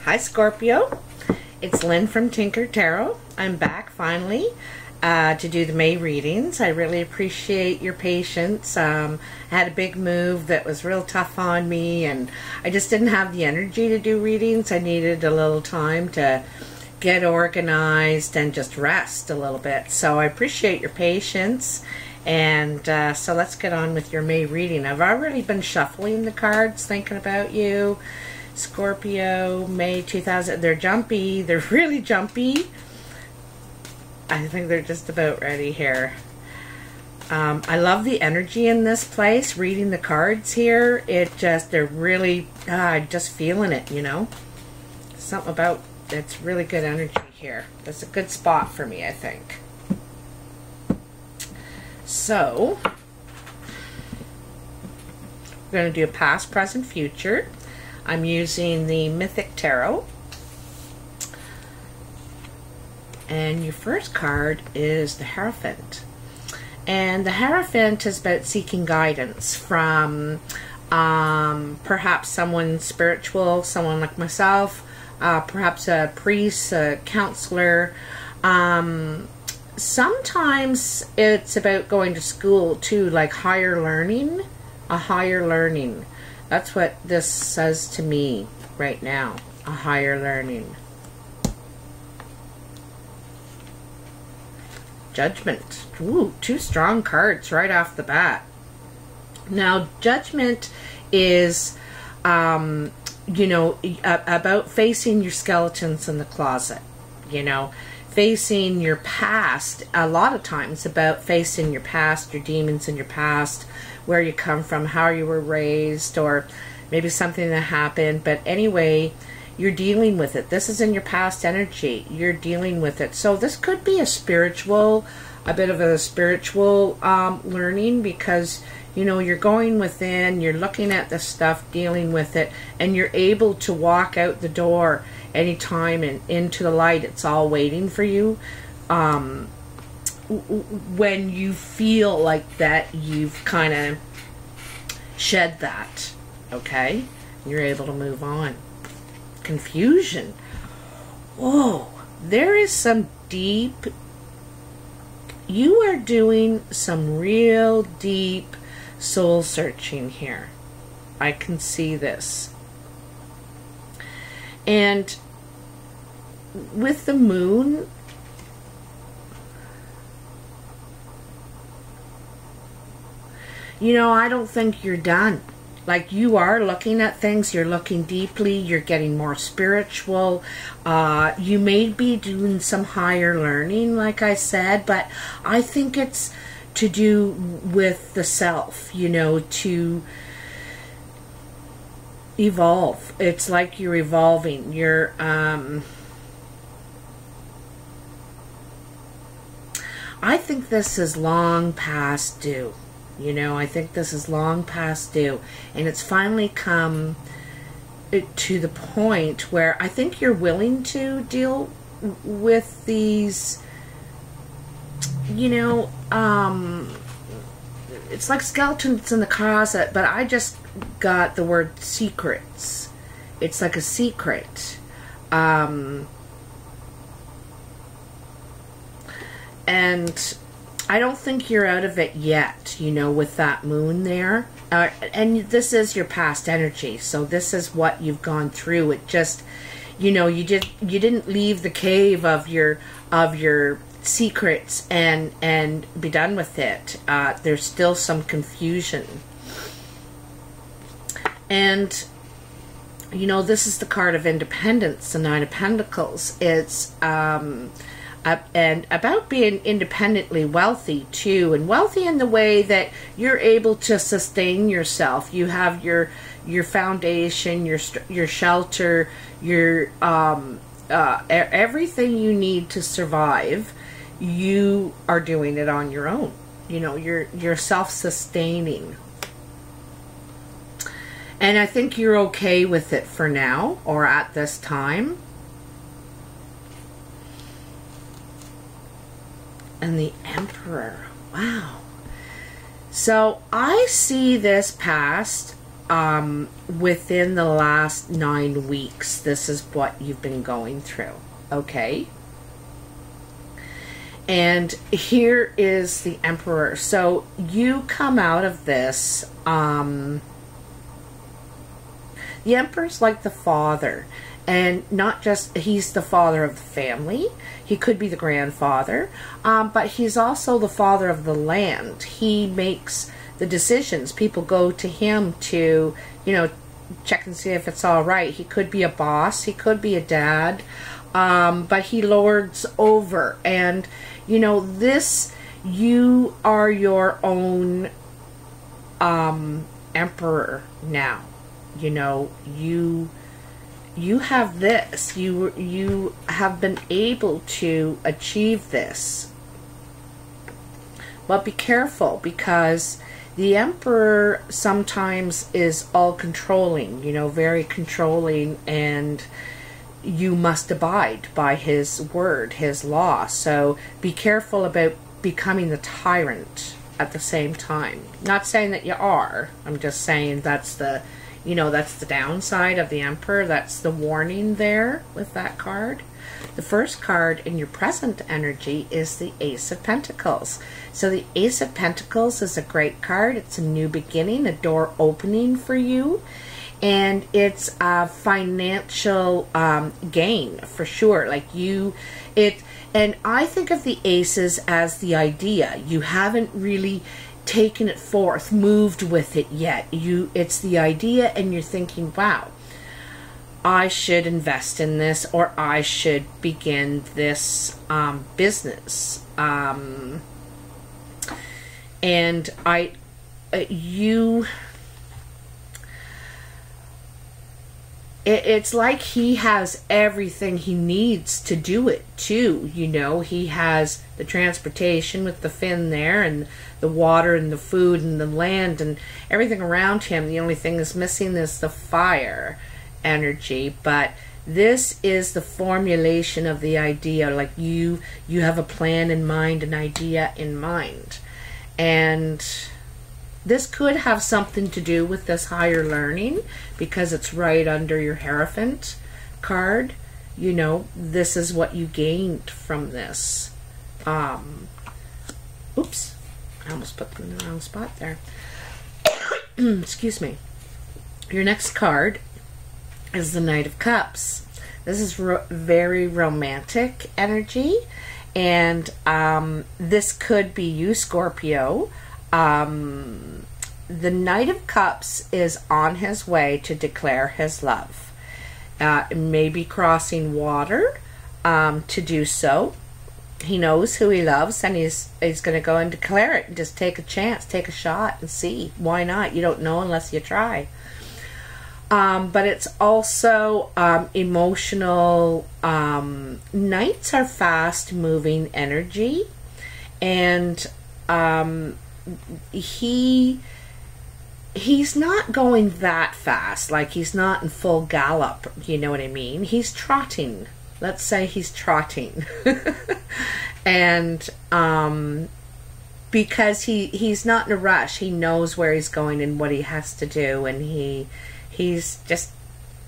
Hi Scorpio, it's Lynn from Tinker Tarot. I'm back finally to do the May readings. I really appreciate your patience. I had a big move that was real tough on me and I just didn't have the energy to do readings. I needed a little time to get organized and just rest a little bit. So I appreciate your patience. And so let's get on with your May reading. I've already been shuffling the cards, thinking about you. Scorpio, May 2000. They're jumpy. They're really jumpy. I think they're just about ready here. I love the energy in this place. Reading the cards here, they're really, just feeling it, you know. Something about, it's really good energy here. That's a good spot for me, I think. So, we're going to do a past, present, future. I'm using the Mythic Tarot. And your first card is the Hierophant. And the Hierophant is about seeking guidance from perhaps someone spiritual, someone like myself, perhaps a priest, a counselor. Sometimes it's about going to school too, like higher learning, a higher learning. That's what this says to me right now, a higher learning. Judgment. Ooh, two strong cards right off the bat. Now, Judgment is, you know, about facing your skeletons in the closet, you know, facing your past. A lot of times about facing your past, your demons in your past, where you come from, how you were raised, or maybe something that happened. But anyway, you're dealing with it. This is in your past energy. You're dealing with it. So this could be a bit of a spiritual learning, because, you know, you're going within, you're looking at this stuff, dealing with it, and you're able to walk out the door anytime and into the light. It's all waiting for you. When you feel like that you've kind of shed that, okay? You're able to move on. Confusion. Whoa, there is some deep, you are doing some real deep soul searching here. I can see this. And with the moon, you know, I don't think you're done. Like, you are looking at things, you're looking deeply, you're getting more spiritual. You may be doing some higher learning, like I said, but I think it's to do with the self, you know, to evolve. It's like you're evolving. You're, I think this is long past due. You know, I think this is long past due, and it's finally come to the point where I think you're willing to deal with these, you know, it's like skeletons in the closet, but I just got the word secrets. It's like a secret. And I don't think you're out of it yet, you know, with that moon there. And this is your past energy, so this is what you've gone through. It just, you know, you didn't leave the cave of your secrets and be done with it. There's still some confusion. And, you know, this is the card of independence, the Nine of Pentacles. It's and about being independently wealthy too, and wealthy in the way that you're able to sustain yourself. You have your foundation, your shelter, your everything you need to survive. You are doing it on your own. You know, you're self-sustaining. And I think you're okay with it for now, or at this time. And the Emperor. Wow. So I see this past within the last 9 weeks, this is what you've been going through, okay? And here is the Emperor. So you come out of this, the Emperor's like the father, and not just, he's the father of the family. He could be the grandfather, but he's also the father of the land. He makes the decisions. People go to him to, you know, check and see if it's all right. He could be a boss. He could be a dad, but he lords over. And, you know, this, you are your own emperor now. You know, you have this. You have been able to achieve this. But be careful, because the Emperor sometimes is all controlling, you know, very controlling, and you must abide by his word, his law. So be careful about becoming the tyrant at the same time. Not saying that you are. I'm just saying that's the, you know, that's the downside of the Emperor. That's the warning there with that card. The first card in your present energy is the Ace of Pentacles. So the Ace of Pentacles is a great card. It's a new beginning, a door opening for you. And it's a financial gain for sure. Like and I think of the aces as the idea. You haven't really taken it forth, moved with it yet. It's the idea, and you're thinking, wow, I should invest in this, or I should begin this business. And it's like he has everything he needs to do it too. You know, he has the transportation with the fin there, and the water, and the food, and the land, and everything around him. The only thing that's missing is the fire energy. But this is the formulation of the idea. Like you have a plan in mind, an idea in mind. And this could have something to do with this higher learning, because it's right under your Hierophant card. You know, this is what you gained from this. Oops, I almost put them in the wrong spot there. Excuse me. Your next card is the Knight of Cups. This is very romantic energy, and this could be you, Scorpio. The Knight of Cups is on his way to declare his love. Maybe crossing water to do so. He knows who he loves, and he's going to go and declare it, and just take a chance, take a shot, and see. Why not? You don't know unless you try. But it's also emotional. Knights are fast-moving energy, and he's not going that fast. Like, he's not in full gallop, you know what I mean? He's trotting. Let's say he's trotting. And because he's not in a rush. He knows where he's going and what he has to do, and he's just,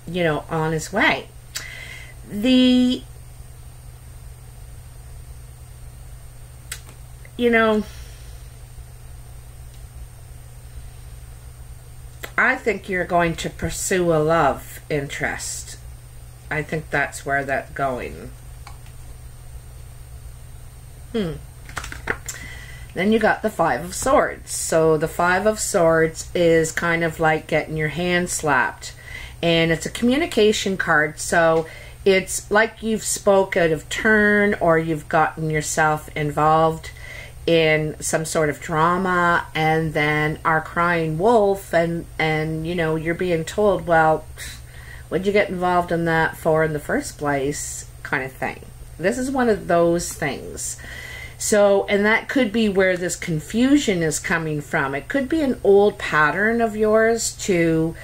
you know, on his way. You know, I think you're going to pursue a love interest. I think that's where that's going. Then you got the Five of Swords. So the Five of Swords is kind of like getting your hand slapped. And it's a communication card. So it's like you've spoke out of turn, or you've gotten yourself involved in some sort of drama, and then are crying wolf, and you know, you're being told, well, what'd you get involved in that for in the first place, kind of thing. This is one of those things. So, and that could be where this confusion is coming from. It could be an old pattern of yours to,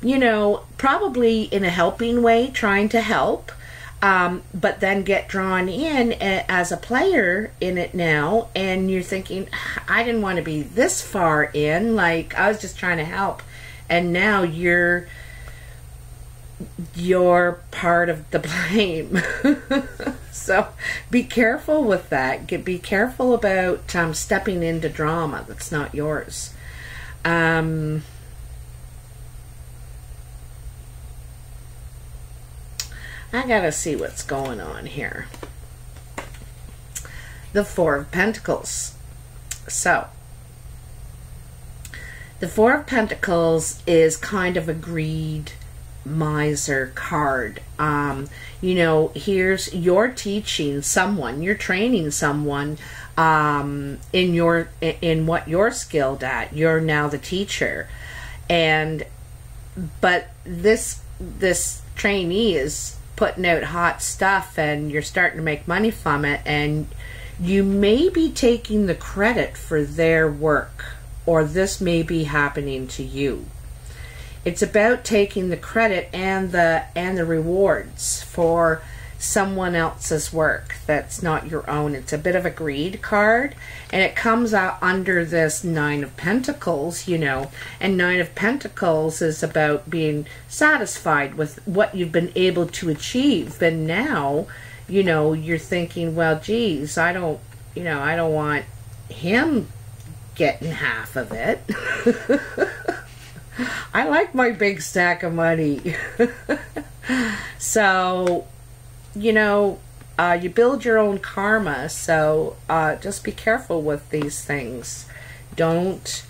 you know, probably in a helping way, trying to help, but then get drawn in as a player in it now, and you're thinking, I didn't want to be this far in, like, I was just trying to help, and now you're part of the blame. So be careful with that. Be careful about stepping into drama that's not yours. I gotta see what's going on here. The Four of Pentacles. So the Four of Pentacles is kind of a greed, miser card. You know, here's you're teaching someone, you're training someone in what you're skilled at. You're now the teacher, but this trainee is putting out hot stuff, and you're starting to make money from it, and you may be taking the credit for their work, or this may be happening to you. It's about taking the credit and the rewards for someone else's work that's not your own. It's a bit of a greed card, and it comes out under this Nine of Pentacles, you know, and Nine of Pentacles is about being satisfied with what you've been able to achieve. And now, you know, you're thinking, well, geez, I don't want him getting half of it. I like my big stack of money. So, you know, you build your own karma, so just be careful with these things. Don't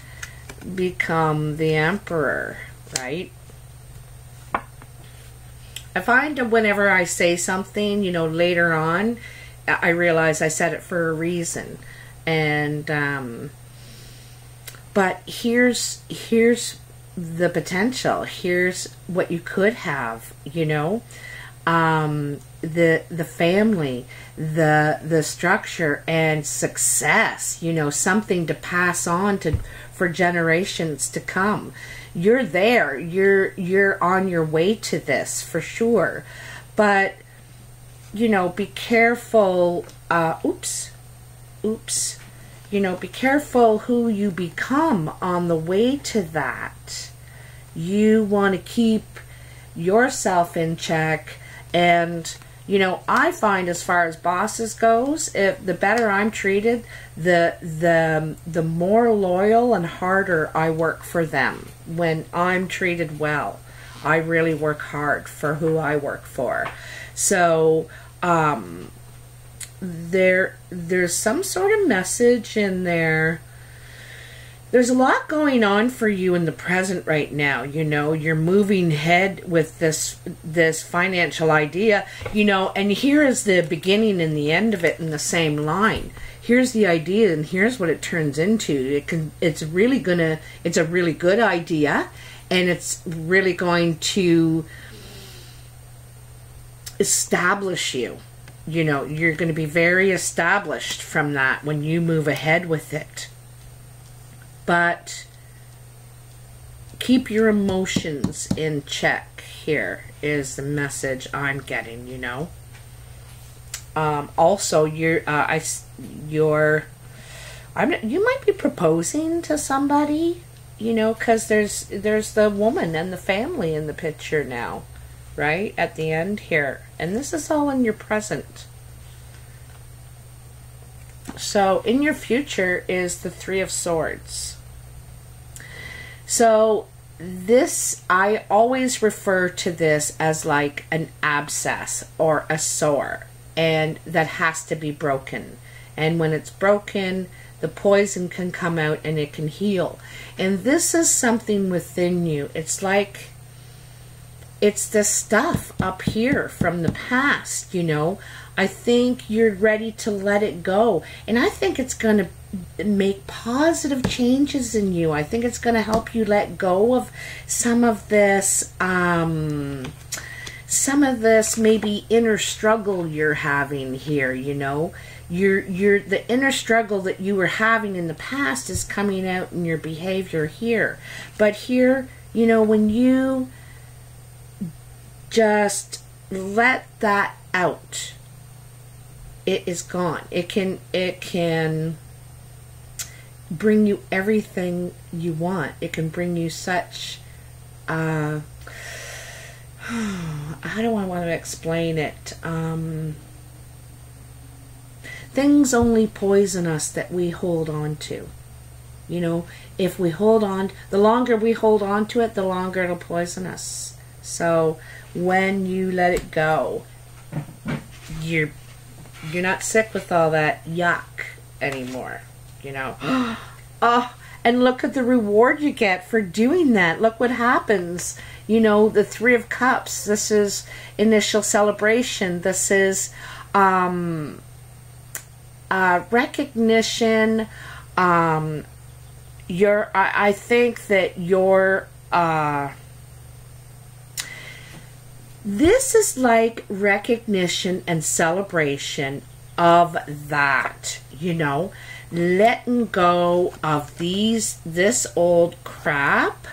become the emperor, right? I find that whenever I say something, you know, later on, I realize I said it for a reason. And but here's the potential. Here's what you could have, you know. The family, the structure and success, you know, something to pass on for generations to come. You're there. You're on your way to this for sure. But, you know, be careful. Oops. You know, be careful who you become on the way to that. You want to keep yourself in check. And, you know, I find as far as bosses goes, if the better I'm treated, the more loyal and harder I work for them. When I'm treated well, I really work hard for who I work for. So, there's some sort of message in there. There's a lot going on for you in the present right now. You know, you're moving ahead with this financial idea, you know, and here is the beginning and the end of it in the same line. Here's the idea, and here's what it turns into. It's a really good idea, and it's really going to establish you. You know, you're going to be very established from that when you move ahead with it. But keep your emotions in check. Here is the message I'm getting, you know. Also, you might be proposing to somebody, you know, because there's the woman and the family in the picture now, right at the end here, and this is all in your present. So in your future is the Three of Swords. So this, I always refer to this as like an abscess or a sore, and that has to be broken. And when it's broken, the poison can come out and it can heal. And this is something within you. It's like, it's the stuff up here from the past, you know. I think you're ready to let it go. And I think it's going to make positive changes in you. I think it's going to help you let go of some of this maybe inner struggle you're having here, you know. The inner struggle that you were having in the past is coming out in your behavior here. But here, you know, when you just let that out, it is gone. It can bring you everything you want. It can bring you such how do I want to explain it? Things only poison us that we hold on to. You know, if we hold on, the longer we hold on to it, the longer it'll poison us. So when you let it go, you're not sick with all that yuck anymore, you know. Oh, and look at the reward you get for doing that. Look what happens. You know, the Three of Cups. This is initial celebration. This is recognition. I think that this is like recognition and celebration of that, you know, letting go of this old crap,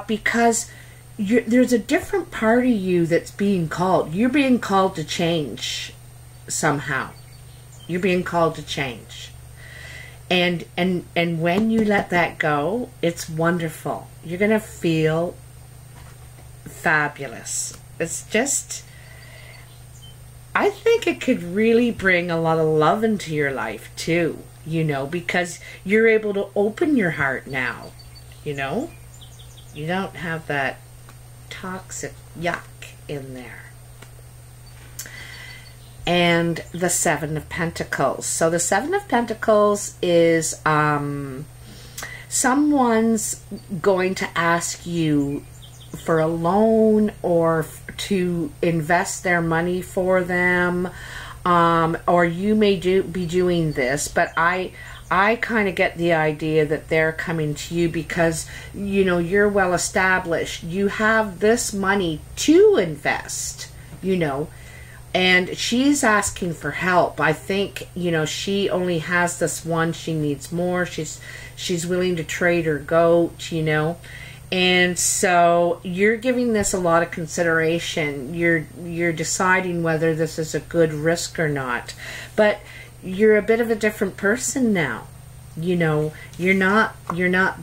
because there's a different part of you that's being called. You're being called to change somehow. You're being called to change. And when you let that go, it's wonderful. You're going to feel fabulous. It's just, I think it could really bring a lot of love into your life too, you know, because you're able to open your heart now, you know. You don't have that toxic yuck in there. And the Seven of Pentacles. So the Seven of Pentacles is someone's going to ask you for a loan or to invest their money for them, or you may be doing this, but I kind of get the idea that they're coming to you because, you know, you're well established. You have this money to invest, you know, and she's asking for help. I think, you know, she only has this one. She needs more. She's willing to trade her goat, you know. And so you're giving this a lot of consideration. You're deciding whether this is a good risk or not. But you're a bit of a different person now. You know, you're not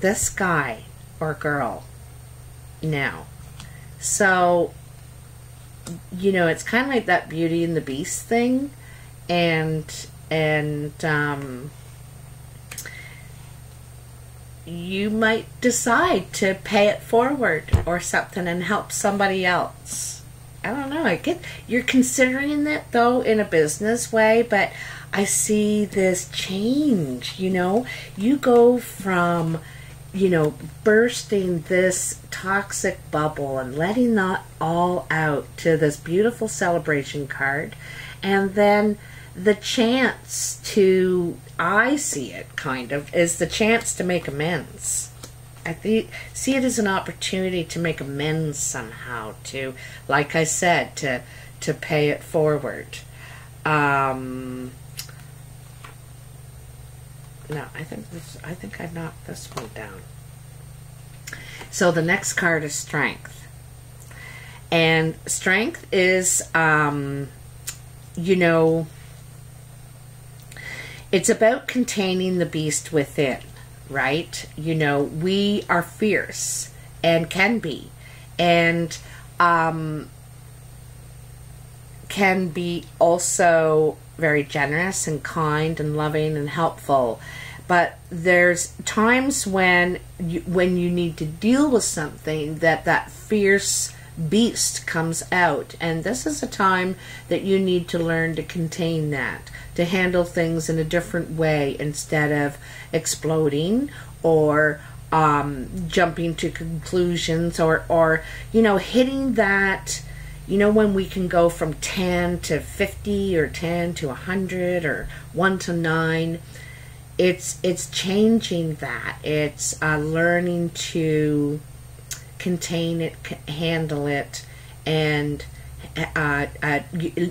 this guy or girl now. So, you know, it's kind of like that Beauty and the Beast thing, and you might decide to pay it forward or something and help somebody else. I don't know. You're considering it though in a business way, but I see this change, you know. You go from, you know, bursting this toxic bubble and letting that all out to this beautiful celebration card, and then the chance to, I see it kind of, is the chance to make amends. I see it as an opportunity to make amends somehow, to, like I said, to pay it forward. No, I think I knocked this one down. So the next card is Strength. And Strength is, you know, it's about containing the beast within, right? You know, we are fierce and can be, and can be also very generous and kind and loving and helpful. But there's times when you need to deal with something that fierce beast comes out, and this is a time that you need to learn to contain that, to handle things in a different way instead of exploding or jumping to conclusions or you know, hitting that, you know, when we can go from 10 to 50 or 10 to 100 or 1 to 9. It's changing that. It's learning to contain it, handle it, and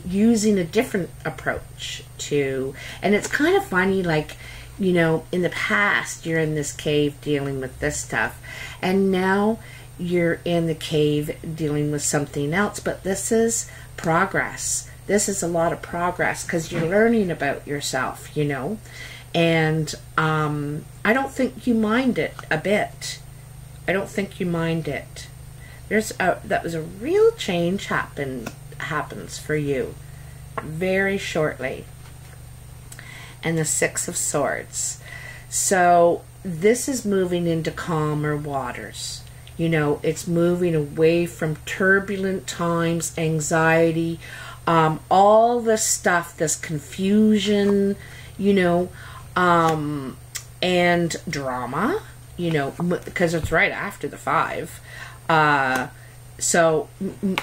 using a different approach to. And it's kind of funny, like, you know, in the past you're in this cave dealing with this stuff, and now you're in the cave dealing with something else. But this is progress. This is a lot of progress because you're learning about yourself, you know. And I don't think you mind it a bit. I don't think you mind it. that was a real change happens for you very shortly. And the Six of Swords. So this is moving into calmer waters. You know, it's moving away from turbulent times, anxiety, all this stuff, this confusion, you know, and drama, you know, because it's right after the 5. So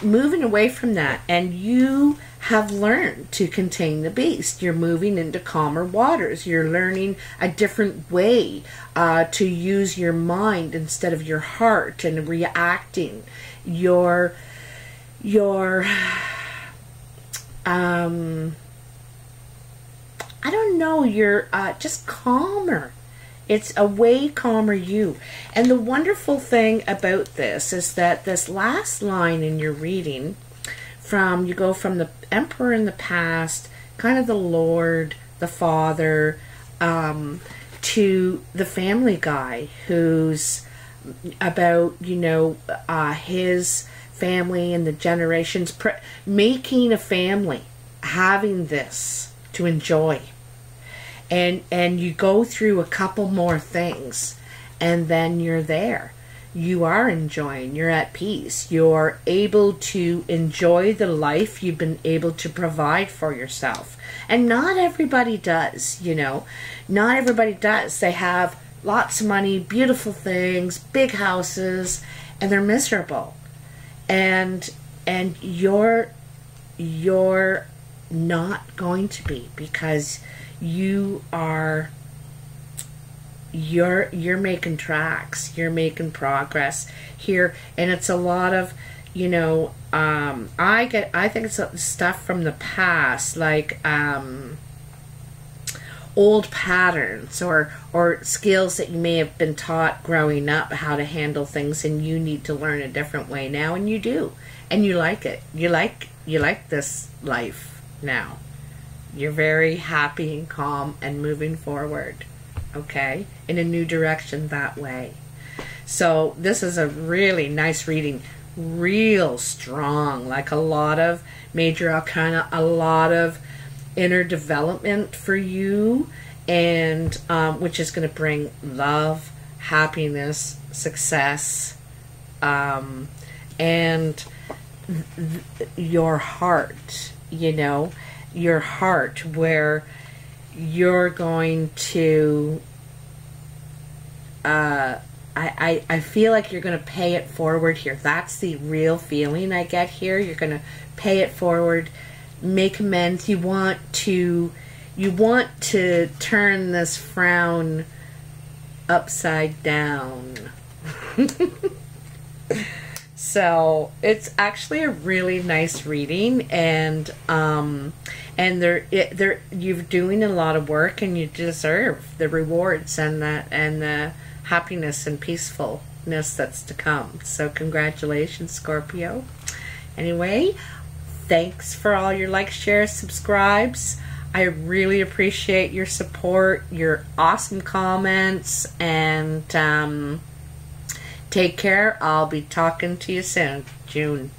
moving away from that, and you have learned to contain the beast. You're moving into calmer waters. You're learning a different way to use your mind instead of your heart and reacting. You're I don't know, you're just calmer. It's a way calmer you. And the wonderful thing about this is that this last line in your reading, you go from the Emperor in the past, kind of the Lord, the Father, to the family guy who's about, you know, his family and the generations, making a family, having this to enjoy. And you go through a couple more things, and then you're there. You are enjoying, you're at peace. You're able to enjoy the life you've been able to provide for yourself. And not everybody does, you know. Not everybody does. They have lots of money, beautiful things, big houses, and they're miserable. And you're not going to be, because you're making tracks, you're making progress here, and it's a lot of, you know, I think it's stuff from the past, like old patterns or skills that you may have been taught growing up, how to handle things, and you need to learn a different way now, and you do, and you like it. You like this life now. You're very happy and calm and moving forward, okay, in a new direction that way. So this is a really nice reading, real strong, like a lot of major arcana, a lot of inner development for you, and which is going to bring love, happiness, success, and your heart, you know, your heart, where you're going to I feel like you're going to pay it forward here. That's the real feeling I get here. You're going to pay it forward, make amends. You want to turn this frown upside down. So it's actually a really nice reading, and you're doing a lot of work, and you deserve the rewards and the happiness and peacefulness that's to come. So congratulations, Scorpio. Anyway, thanks for all your likes, shares, subscribes. I really appreciate your support, your awesome comments, and take care. I'll be talking to you soon. June.